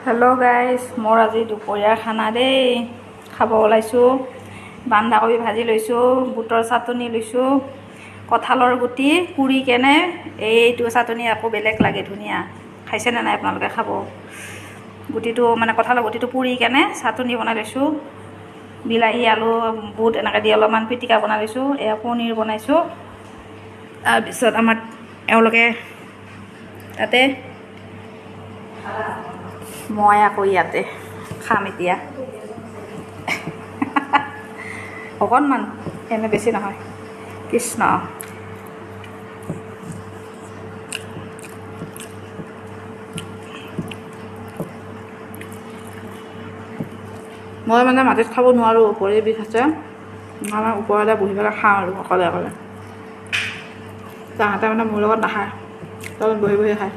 Hello' guys, মোৰ আজি দুপৰীয়াৰ খানা দেই। খাব ওলাইছোঁ। বন্ধাকবি ভাজি লৈছোঁ, বুটৰ চাটনি লৈছোঁ, কঁঠালৰ গুটি পুৰি কেনে এইটো চাটনি আকৌ বেলেগ লাগে, ধুনীয়া। খাইছেনে নাই আপোনালোকে? খাব। গুটিটো মানে কঁঠালৰ গুটিটো পুৰি কেনে চাটনি বনাই লৈছোঁ। বিলাহী আলু বুট এনেকৈ দি অলপমান পিটিকা বনাই লৈছোঁ। এয়া পনীৰ বনাইছোঁ। তাৰপিছত আমাৰ এওঁলোকে তাতে, মই আকৌ ইয়াতে খাম এতিয়া। অকণমান, এনে বেছি নহয়। কৃষ্ণ। মই মানে মাটিত খাব নোৱাৰোঁ, ভৰিৰ বিষ আছে। মই ওপৰতে বহি পেলাই খাওঁ আৰু অকলে অকলে। তাহাঁতে মানে মোৰ লগত নাখায়, তলত বহি বহি খায়।